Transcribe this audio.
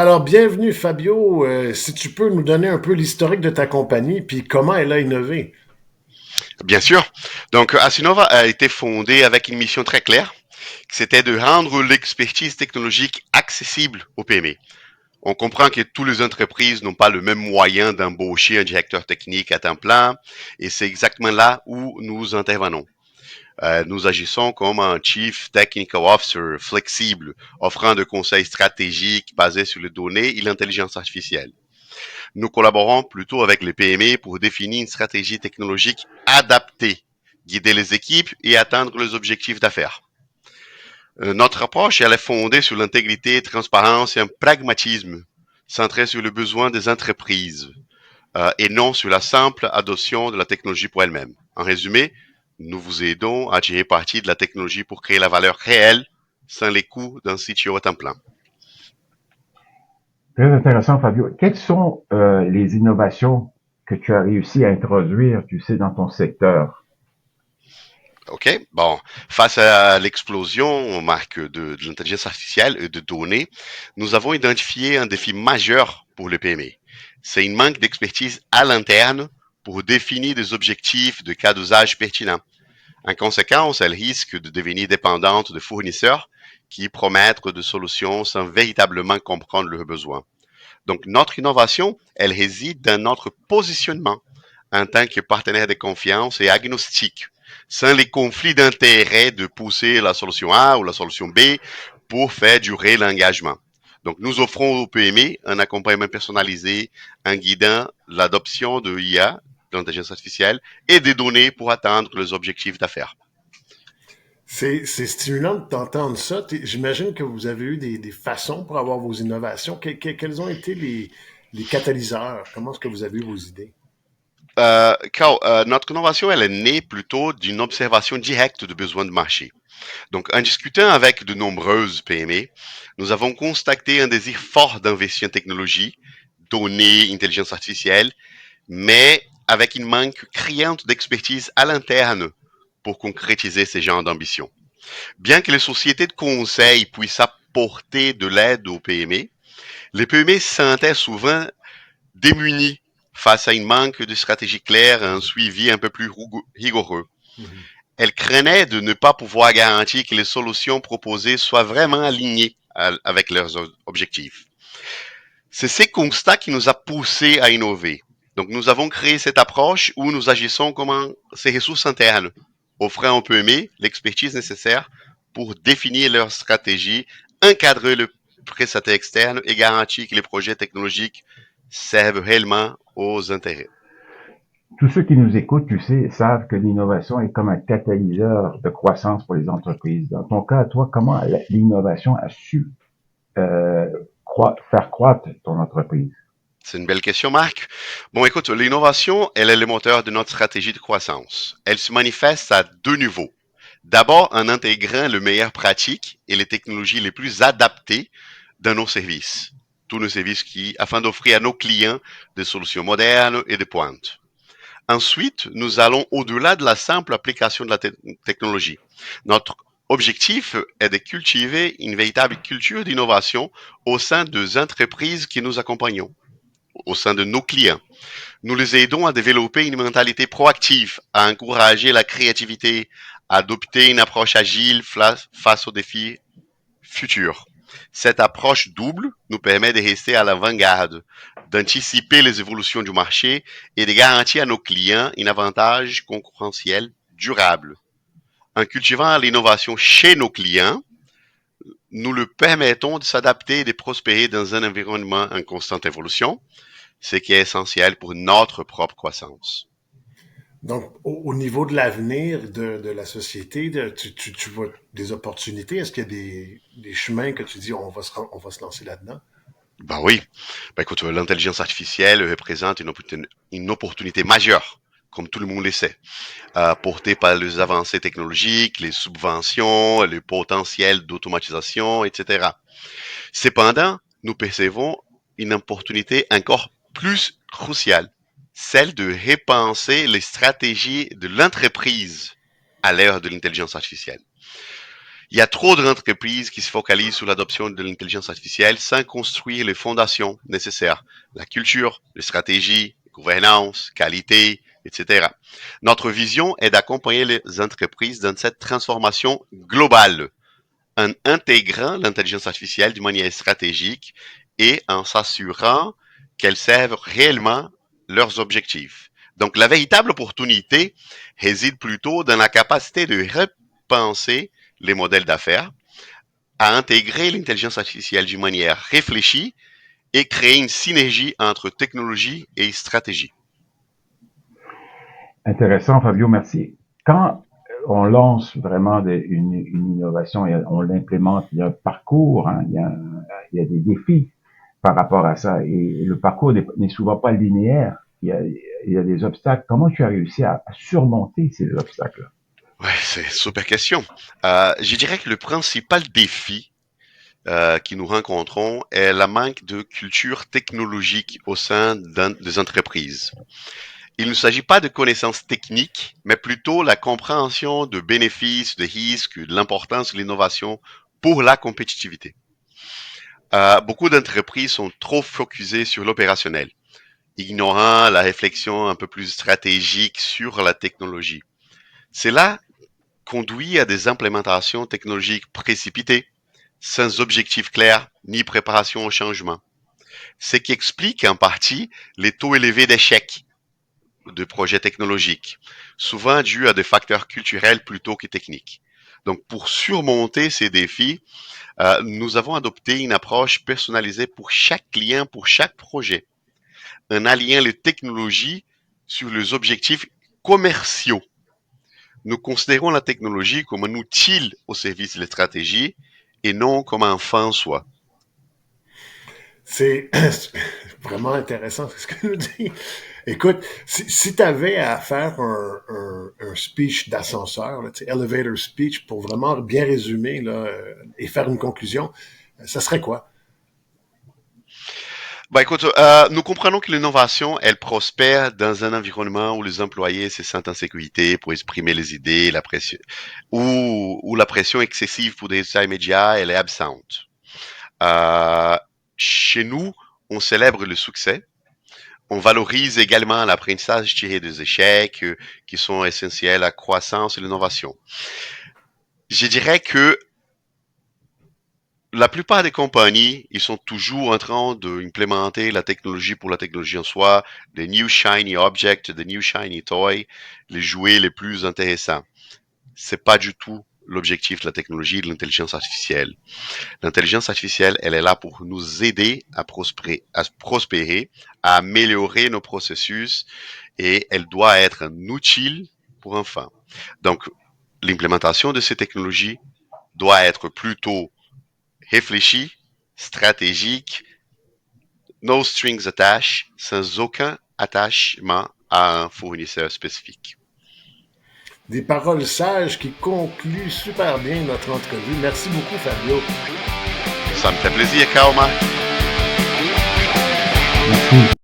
Alors, bienvenue Fabio. Si tu peux nous donner un peu l'historique de ta compagnie, puis comment elle a innové. Bien sûr. Donc, Asinova a été fondée avec une mission très claire, c'était de rendre l'expertise technologique accessible aux PME. On comprend que toutes les entreprises n'ont pas le même moyen d'embaucher un directeur technique à temps plein, et c'est exactement là où nous intervenons. Nous agissons comme un Chief Technical Officer flexible, offrant des conseils stratégiques basés sur les données et l'intelligence artificielle. Nous collaborons plutôt avec les PME pour définir une stratégie technologique adaptée, guider les équipes et atteindre les objectifs d'affaires. Notre approche, elle est fondée sur l'intégrité, transparence et un pragmatisme centré sur le besoin des entreprises et non sur la simple adoption de la technologie pour elle-même. En résumé, nous vous aidons à tirer parti de la technologie pour créer la valeur réelle sans les coûts d'un CTO à temps plein. Très intéressant, Fabio. Quelles sont les innovations que tu as réussi à introduire, tu sais, dans ton secteur? OK? Bon, face à l'explosion, Marc, de l'intelligence artificielle et de données, nous avons identifié un défi majeur pour les PME. C'est une manque d'expertise à l'interne pour définir des objectifs de cas d'usage pertinents. En conséquence, elles risquent de devenir dépendantes de fournisseurs qui promettent des solutions sans véritablement comprendre leurs besoins. Donc, notre innovation, elle réside dans notre positionnement en tant que partenaire de confiance et agnostique, sans les conflits d'intérêts de pousser la solution A ou la solution B pour faire durer l'engagement. Donc, nous offrons aux PME un accompagnement personnalisé en guidant l'adoption de IA, de l'intelligence artificielle, et des données pour atteindre les objectifs d'affaires. C'est stimulant d'entendre ça. J'imagine que vous avez eu des façons pour avoir vos innovations. Quels ont été les catalyseurs? Comment est-ce que vous avez eu vos idées? Carl, notre innovation, elle est née plutôt d'une observation directe de besoins de marché. Donc, en discutant avec de nombreuses PME, nous avons constaté un désir fort d'investir en technologie, données, intelligence artificielle, mais avec une manque criante d'expertise à l'interne pour concrétiser ces genres d'ambitions. Bien que les sociétés de conseil puissent apporter de l'aide aux PME, les PME se sentaient souvent démunies face à une manque de stratégie claire et un suivi un peu plus rigoureux. Mhm. Elle craignait de ne pas pouvoir garantir que les solutions proposées soient vraiment alignées avec leurs objectifs. C'est ces constats qui nous a poussés à innover. Donc, nous avons créé cette approche où nous agissons comme ces ressources internes, offrant aux PME l'expertise nécessaire pour définir leur stratégie, encadrer le prestataire externe et garantir que les projets technologiques servent réellement aux intérêts. Tous ceux qui nous écoutent, tu sais, savent que l'innovation est comme un catalyseur de croissance pour les entreprises. Dans ton cas, toi, comment l'innovation a su euh, faire croître ton entreprise? C'est une belle question, Marc. Bon, écoute, l'innovation, elle est le moteur de notre stratégie de croissance. Elle se manifeste à deux niveaux. D'abord, en intégrant les meilleures pratiques et les technologies les plus adaptées dans nos services. Tous nos services afin d'offrir à nos clients des solutions modernes et de pointe. Ensuite, nous allons au-delà de la simple application de la technologie. Notre objectif est de cultiver une véritable culture d'innovation au sein des entreprises que nous accompagnons, au sein de nos clients. Nous les aidons à développer une mentalité proactive, à encourager la créativité, à adopter une approche agile face aux défis futurs. Cette approche double nous permet de rester à l'avant-garde, d'anticiper les évolutions du marché et de garantir à nos clients un avantage concurrentiel durable. En cultivant l'innovation chez nos clients, nous leur permettons de s'adapter et de prospérer dans un environnement en constante évolution, ce qui est essentiel pour notre propre croissance. Donc, au niveau de l'avenir de la société, tu vois des opportunités? Est-ce qu'il y a des chemins que tu dis on va se lancer là-dedans? Ben oui, ben écoute, l'intelligence artificielle représente une opportunité majeure, comme tout le monde le sait, portée par les avancées technologiques, les subventions, le potentiel d'automatisation, etc. Cependant, nous percevons une opportunité encore plus cruciale, celle de repenser les stratégies de l'entreprise à l'ère de l'intelligence artificielle. Il y a trop d'entreprises qui se focalisent sur l'adoption de l'intelligence artificielle sans construire les fondations nécessaires, la culture, les stratégies, gouvernance, qualité, etc. Notre vision est d'accompagner les entreprises dans cette transformation globale, en intégrant l'intelligence artificielle d'une manière stratégique et en s'assurant qu'elles servent réellement leurs objectifs. Donc, la véritable opportunité réside plutôt dans la capacité de repenser les modèles d'affaires, à intégrer l'intelligence artificielle d'une manière réfléchie et créer une synergie entre technologie et stratégie. Intéressant, Fabio, merci. Quand on lance vraiment une innovation et on l'implémente, il y a un parcours, hein, il y a des défis par rapport à ça. Et le parcours n'est souvent pas linéaire. Il y a des obstacles. Comment tu as réussi à surmonter ces obstacles? Ouais, c'est une super question. Je dirais que le principal défi que nous rencontrons est la manque de culture technologique au sein des entreprises. Il ne s'agit pas de connaissances techniques, mais plutôt la compréhension de bénéfices, de risques, de l'importance de l'innovation pour la compétitivité. Beaucoup d'entreprises sont trop focusées sur l'opérationnel, ignorant la réflexion un peu plus stratégique sur la technologie. Cela conduit à des implémentations technologiques précipitées, sans objectif clair ni préparation au changement. Ce qui explique en partie les taux élevés d'échecs de projets technologiques, souvent dus à des facteurs culturels plutôt que techniques. Donc, pour surmonter ces défis, nous avons adopté une approche personnalisée pour chaque client, pour chaque projet, en alliant les technologies sur les objectifs commerciaux. Nous considérons la technologie comme un outil au service de la stratégie et non comme un fin en soi. C'est vraiment intéressant ce que tu dis. Écoute, si tu avais à faire un speech d'ascenseur, là, elevator speech, pour vraiment bien résumer là, et faire une conclusion, ça serait quoi? Bah écoute, nous comprenons que l'innovation, elle prospère dans un environnement où les employés se sentent en sécurité pour exprimer les idées, la pression, où la pression excessive pour des résultats immédiats, elle est absente. Euh, Chez nous, on célèbre le succès. On valorise également l'apprentissage tiré des échecs qui sont essentiels à la croissance et l'innovation. Je dirais que la plupart des compagnies, ils sont toujours en train d'implémenter la technologie pour la technologie en soi, les new shiny objects, the new shiny toy, les jouets les plus intéressants. C'est pas du tout l'objectif de la technologie de l'intelligence artificielle. L'intelligence artificielle, elle est là pour nous aider à prospérer, à améliorer nos processus et elle doit être un outil pour un fin. Donc, l'implémentation de ces technologies doit être plutôt réfléchi, stratégique, no strings attached, sans aucun attachement à un fournisseur spécifique. Des paroles sages qui concluent super bien notre entrevue. Merci beaucoup, Fabio. Ça me fait plaisir, Karl Marx. Merci.